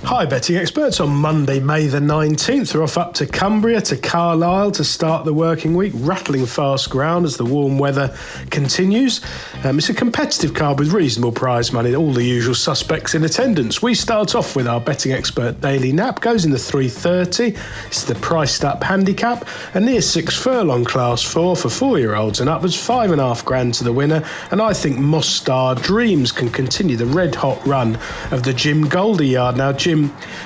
Hi betting experts. On Monday, May the 19th, we're off up to Cumbria, to Carlisle to start the working week. Rattling fast ground as the warm weather continues. It's a competitive card with reasonable prize money, all the usual suspects in attendance. We start off with our betting expert daily nap, goes in the 330. It's the priced up handicap, a near 6 furlong class 4 for 4-year-olds and upwards, £5.5 to the winner. And I think Moss Star Dreams can continue the red hot run of the Jim Goldie yard. Now, Jim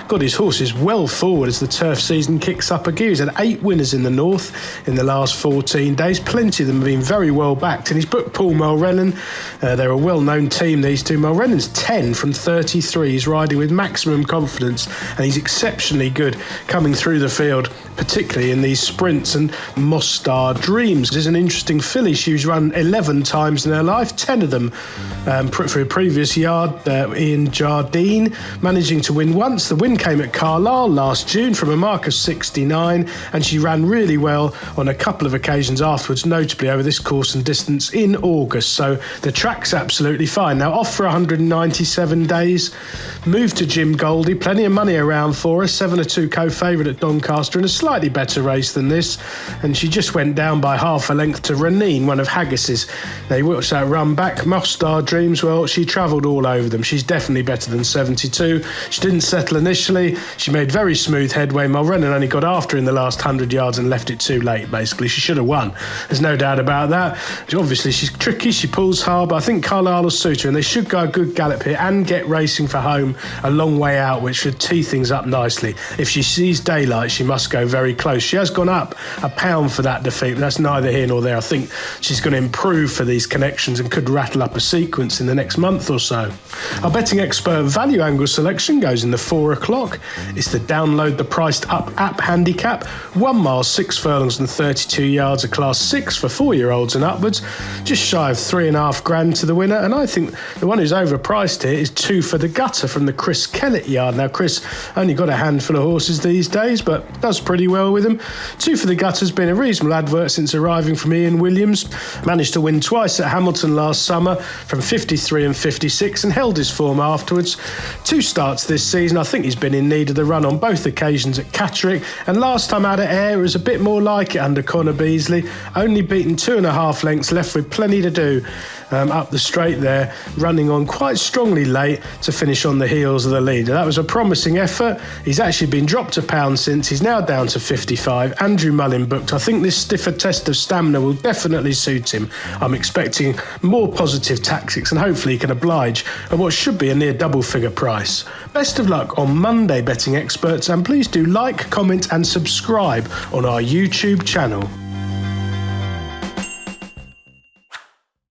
got his horses well forward as the turf season kicks up a gear. He's had 8 winners in the north in the last 14 days. Plenty of them have been very well backed. And he's booked Paul Mulrennan. They're a well-known team, these two. Mulrennan's 10 from 33. He's riding with maximum confidence and he's exceptionally good coming through the field, particularly in these sprints. And Moss Star Dreams is an interesting filly. She's run 11 times in her life, 10 of them for a previous yard. Ian Jardine managing to win once. The win came at Carlisle last June from a mark of 69, and she ran really well on a couple of occasions afterwards, notably over this course and distance in August. So the track's absolutely fine. Now off for 197 days. Move to Jim Goldie. Plenty of money around for her. 7-2 co-favourite at Doncaster in a slightly better race than this, and she just went down by half a length to Renine, one of Haggis's. They watched that run back. Moss Star Dreams, well, she travelled all over them. She's definitely better than 72. She didn't settle initially. She made very smooth headway. Mulrennan only got after in the last 100 yards and left it too late, basically. She should have won. There's no doubt about that. Obviously, she's tricky. She pulls hard, but I think Carlisle will suit her, and they should go a good gallop here and get racing for home a long way out, which should tee things up nicely. If she sees daylight, she must go very close. She has gone up £1 for that defeat, but that's neither here nor there. I think she's going to improve for these connections and could rattle up a sequence in the next month or so. Our betting expert value angle selection goes in the 4 o'clock. It's the download the priced up app handicap. 1 mile, 6 furlongs and 32 yards, a class 6 for 4-year-olds and upwards. Just shy of £3.5 to the winner. And I think the one who's overpriced here is 2 for the gutter from the Chris Kellett yard. Now, Chris only got a handful of horses these days, but does pretty well with them. 2 for the gutter's been a reasonable advert since arriving from Ian Williams. Managed to win twice at Hamilton last summer from 53 and 56 and held his form afterwards. 2 starts this season. I think he's been in need of the run on both occasions at Catterick, and last time out of air it was a bit more like it under Connor Beasley. Only beaten 2.5 lengths, left with plenty to do up the straight there, running on quite strongly late to finish on the heels of the leader. That was a promising effort. He's actually been dropped £1 since. He's now down to 55. Andrew Mullin booked. I think this stiffer test of stamina will definitely suit him. I'm expecting more positive tactics and hopefully he can oblige at what should be a near double figure price. Best of luck on Monday, betting experts, and please do like, comment and subscribe on our YouTube channel.